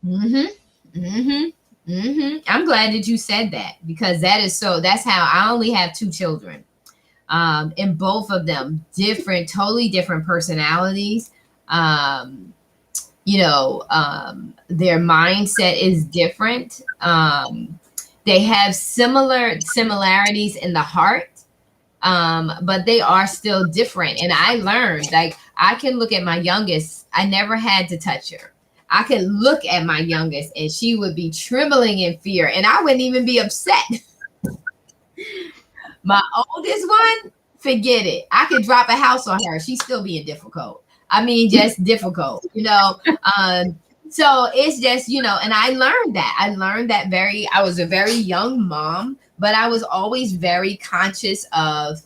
Mm-hmm. Mm-hmm. Mm-hmm. I'm glad that you said that, because that is so. That's how I only have two children, and both of them different, totally different personalities. Um, their mindset is different. They have similarities in the heart, but they are still different. And I learned, like, I can look at my youngest, I never had to touch her. I could look at my youngest and she would be trembling in fear, and I wouldn't even be upset. My oldest one, forget it. I could drop a house on her. She's still being difficult. I mean, just difficult, So it's just, and I learned that. I was a very young mom, but I was always very conscious of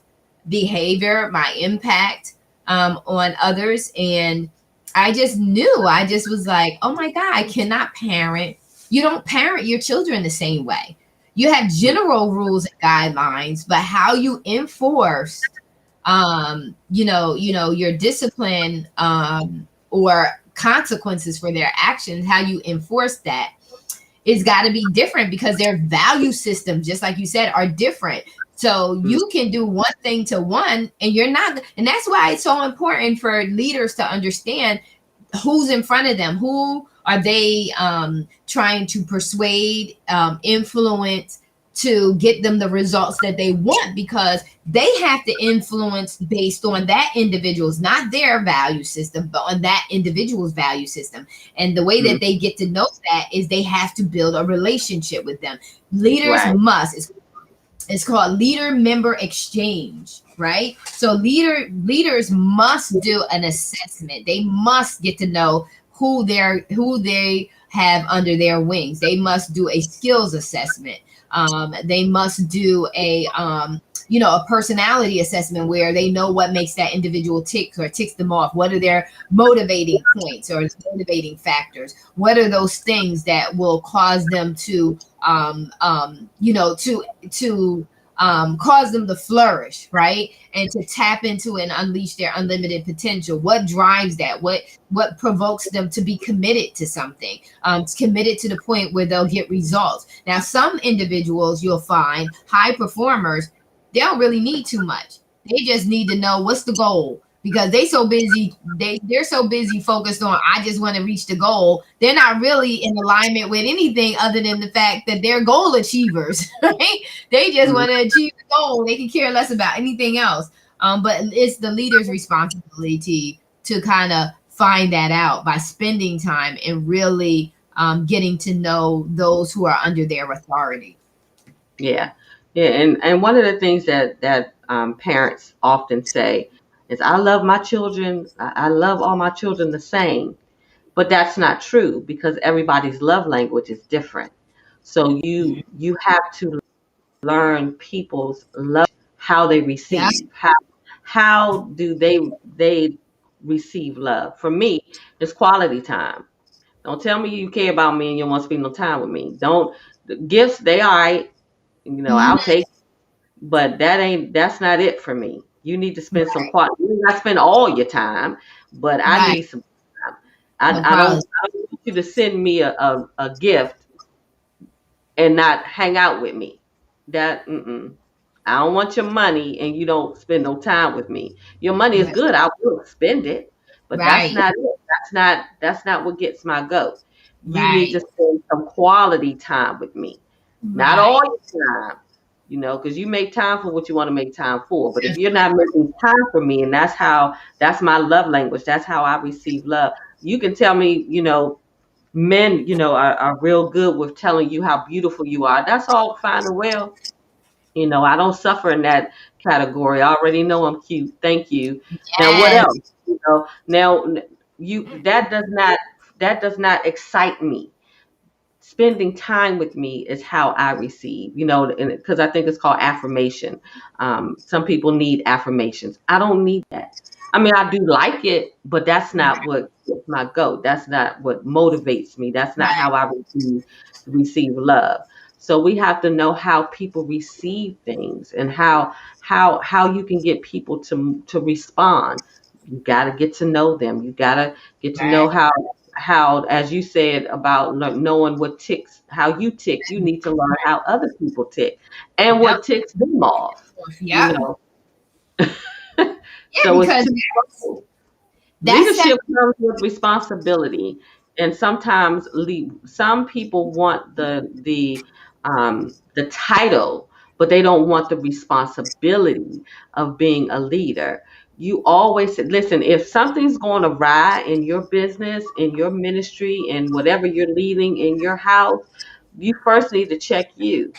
behavior, my impact on others. And I just knew, I just was like, oh my God, I cannot parent. You don't parent your children the same way. You have general rules and guidelines, but how you enforce, your discipline, or consequences for their actions, how you enforce that, it's got to be different, because their value systems, just like you said, are different. So Mm. you can do one thing to one, and you're not, and that's why it's so important for leaders to understand who's in front of them, Are they trying to persuade, influence to get them the results that they want? Because they have to influence based on that individual's, not their value system, but on that individual's value system. And the way that Mm, they get to know that is they have to build a relationship with them. Leaders right. must, it's called leader member exchange, right? So leaders must do an assessment. They must get to know who they have under their wings. They must do a skills assessment. They must do a personality assessment where they know what makes that individual tick or ticks them off. What are their motivating points or motivating factors? What are those things that will cause them to cause them to flourish, right? And to tap into and unleash their unlimited potential. What drives that? What provokes them to be committed to something? Committed to the point where they'll get results. Now, some individuals you'll find high performers, they don't really need too much. They just need to know what's the goal, because they're so busy focused on I just want to reach the goal. They're not really in alignment with anything other than the fact that they're goal achievers, right? They just Mm, want to achieve the goal. They can care less about anything else. But it's the leader's responsibility to kind of find that out by spending time and really getting to know those who are under their authority. yeah. Yeah. And one of the things that parents often say is, I love my children. I love all my children the same. But that's not true, because everybody's love language is different. So you have to learn people's love language, how they Yeah. receive, how do they receive love. For me, it's quality time. Don't tell me you care about me and you want to spend no time with me. Don't the gifts, they all right, I'll Mhm. take, but that's not it for me. You need to spend some Right. quality. You may not spend all your time, but I Right. need some time. No quality. I don't want you to send me a gift and not hang out with me. That mm-mm. I don't want your money and you don't spend no time with me. Your money is Yes. good. I will spend it, but that's Right. not it. That's not what gets my goat. You need Right. to spend some quality time with me. Not all Right. your time, because you make time for what you want to make time for. But if you're not making time for me, and that's my love language, that's how I receive love. You can tell me, men, are real good with telling you how beautiful you are. That's all fine and well. I don't suffer in that category. I already know I'm cute. Thank you. Now what Yes. else? Now you that does not excite me. Spending time with me is how I receive, because I think it's called affirmation. Some people need affirmations. I don't need that. I mean, I do like it, but that's not what gets my goat. That's not what motivates me. That's not Right. how I receive love. So we have to know how people receive things, and how you can get people to respond. You got to get to know them. You got to get to know Right. how, as you said about knowing what ticks, how you tick. You need to learn how other people tick and Yep. what ticks them off. You Yep. know, Yeah, so it's because two. that's that. Leadership comes with responsibility, and sometimes some people want the title, but they don't want the responsibility of being a leader. You always listen. If something's going awry in your business, in your ministry, in whatever you're leading in your house, you first need to check you,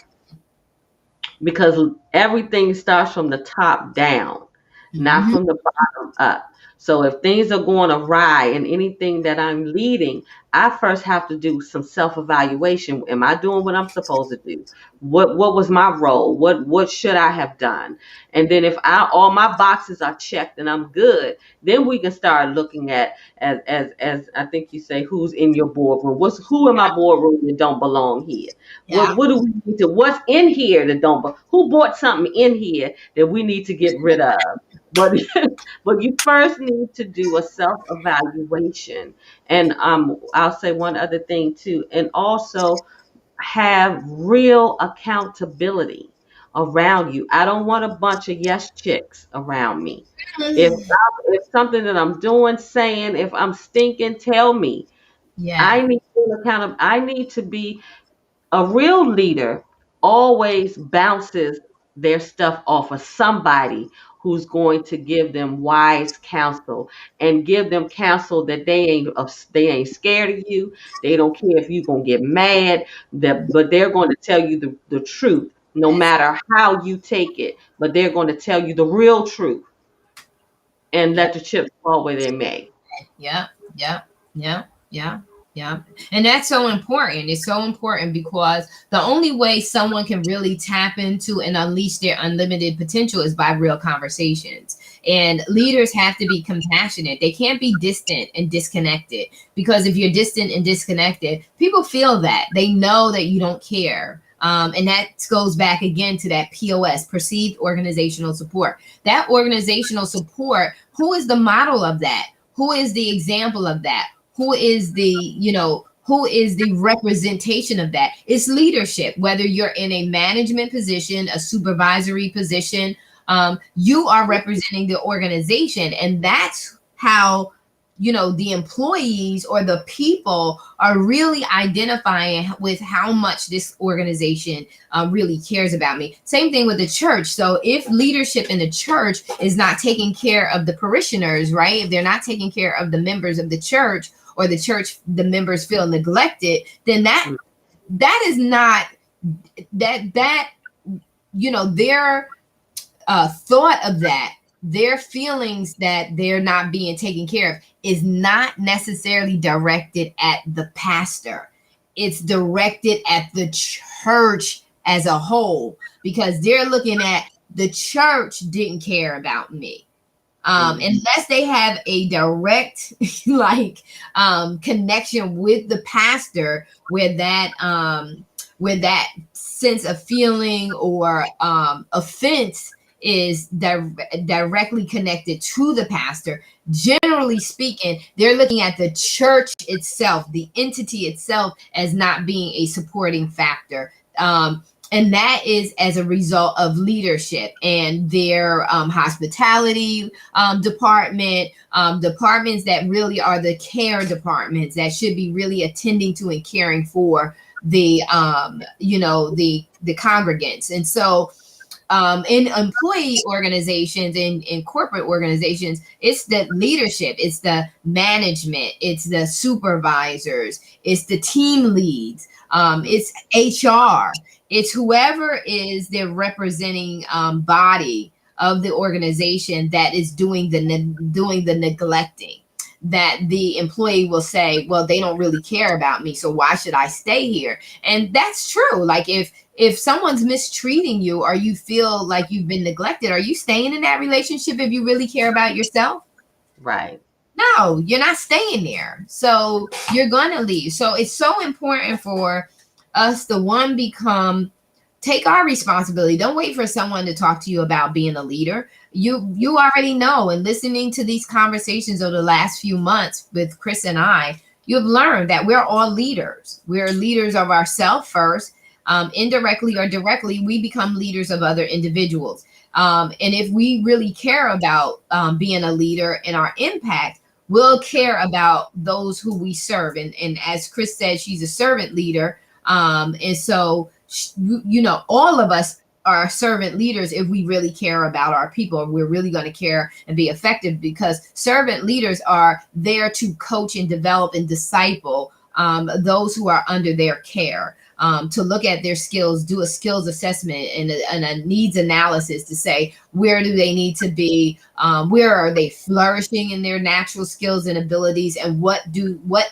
because everything starts from the top down, not Mhm. from the bottom up. So if things are going awry in anything that I'm leading, I first have to do some self-evaluation. Am I doing what I'm supposed to do? What was my role? What should I have done? And then if all my boxes are checked and I'm good, then we can start looking at, as I think you say, who's in your boardroom. Who in my boardroom that don't belong here? Yeah. What do we need to? What's in here that don't? Who bought something in here that we need to get rid of? But but you first need to do a self evaluation, and I'll say one other thing too, and also have real accountability around you. I don't want a bunch of yes chicks around me. If Mhm. if something that I'm doing, saying, if I'm stinking, tell me. Yeah. I need full accountability. I need to be a real leader always bounces their stuff off of somebody who's going to give them wise counsel and give them counsel that they ain't scared of you. They don't care if you're gonna get mad, but they're going to tell you the truth, no That's matter how you take it. But they're going to tell you the real truth and yeah. let the chips fall where they may. Yeah, yeah, yeah, yeah, yeah. And that's so important. It's so important because the only way someone can really tap into and unleash their unlimited potential is by real conversations. And leaders have to be compassionate. They can't be distant and disconnected, because if you're distant and disconnected, people feel that. They know that you don't care. And that goes back again to that POS, perceived organizational support. That organizational support, who is the model of that? Who is the example of that? Who is the, who is the representation of that? It's leadership. Whether you're in a management position, a supervisory position, you are representing the organization. And that's how, the employees or the people are really identifying with how much this organization really cares about me. Same thing with the church. So if leadership in the church is not taking care of the parishioners, right? If they're not taking care of the members of the church, or the church, the members feel neglected, then that is not that their thought of that, their feelings that they're not being taken care of, is not necessarily directed at the pastor. It's directed at the church as a whole, because they're looking at the church didn't care about me. Mm-hmm. Unless they have a direct like connection with the pastor, where that sense of feeling or offense is directly connected to the pastor. Generally speaking, they're looking at the church itself, the entity itself, as not being a supporting factor. And that is as a result of leadership and their hospitality department, departments that really are the care departments that should be really attending to and caring for the the congregants. And so in employee organizations, in corporate organizations, it's the leadership, it's the management, it's the supervisors, it's the team leads, it's HR, it's whoever is the representing body of the organization that is doing the neglecting. That the employee will say, well, they don't really care about me, so why should I stay here? And that's true. Like if someone's mistreating you, or you feel like you've been neglected, are you staying in that relationship if you really care about yourself? Right. No, you're not staying there. So you're going to leave. So it's so important for us to take our responsibility. Don't wait for someone to talk to you about being a leader. You already know. And listening to these conversations over the last few months with Chris and I, you've learned that we're all leaders. We're leaders of ourselves first. Indirectly or directly, we become leaders of other individuals. And if we really care about being a leader and our impact, we'll care about those who we serve. And as Chris said, she's a servant leader. And so, all of us are servant leaders if we really care about our people. We're really going to care and be effective, because servant leaders are there to coach and develop and disciple those who are under their care. To look at their skills, do a skills assessment and a needs analysis to say, where do they need to be, where are they flourishing in their natural skills and abilities, and what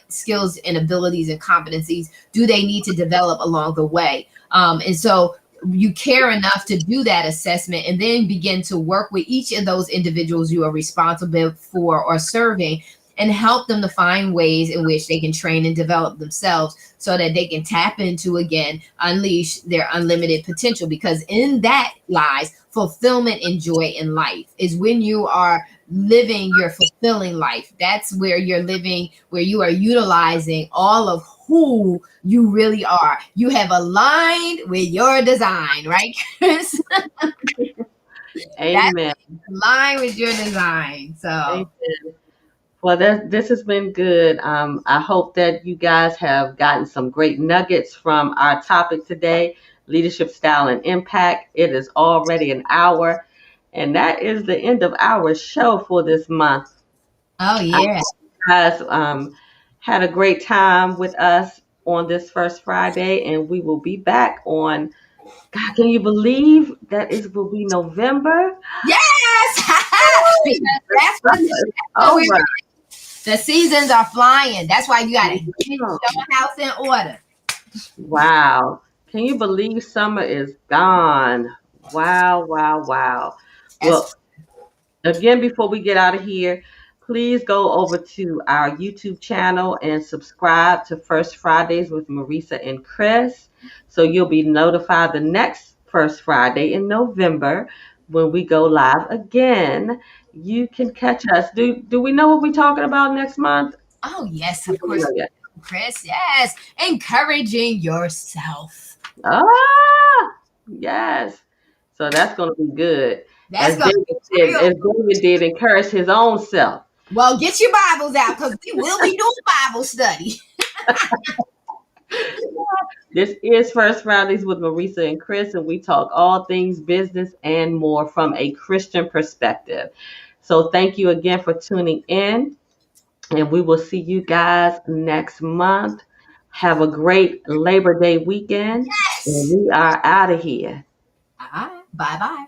skills and abilities and competencies do they need to develop along the way. And so you care enough to do that assessment, and then begin to work with each of those individuals you are responsible for or serving, and help them to find ways in which they can train and develop themselves, so that they can tap into, again, unleash their unlimited potential. Because in that lies fulfillment and joy in life, is when you are living your fulfilling life. That's where you're living, where you are utilizing all of who you really are. You have aligned with your design, right, Chris? That's Amen. aligned with your design. So Amen. Well, this has been good. I hope that you guys have gotten some great nuggets from our topic today, leadership style and impact. It is already an hour, and that is the end of our show for this month. Oh I yeah. hope you guys had a great time with us on this first Friday, and we will be back on. God, can you believe that it will be November? Yes. Woo! Because The summer is that's what we're over. the seasons are flying. That's why you gotta get Wow. your house in order. Wow. Can you believe summer is gone? Wow, wow, wow. That's Well, again, before we get out of here, please go over to our YouTube channel and subscribe to First Fridays with Marissa and Chris. So you'll be notified the next First Friday in November when we go live again. You can catch us. Do we know what we're talking about next month? oh yes, We of don't course, know yet. Chris. Yes, encouraging yourself. Ah, yes. So that's going to be good. That's gonna be real. As David did, encourage his own self. Well, get your Bibles out because we will be doing Bible study. This is First Fridays with Marisa and Chris, and we talk all things business and more from a Christian perspective. So thank you again for tuning in, and we will see you guys next month. Have a great Labor Day weekend, and Yes. we are out of here. All right. Bye bye.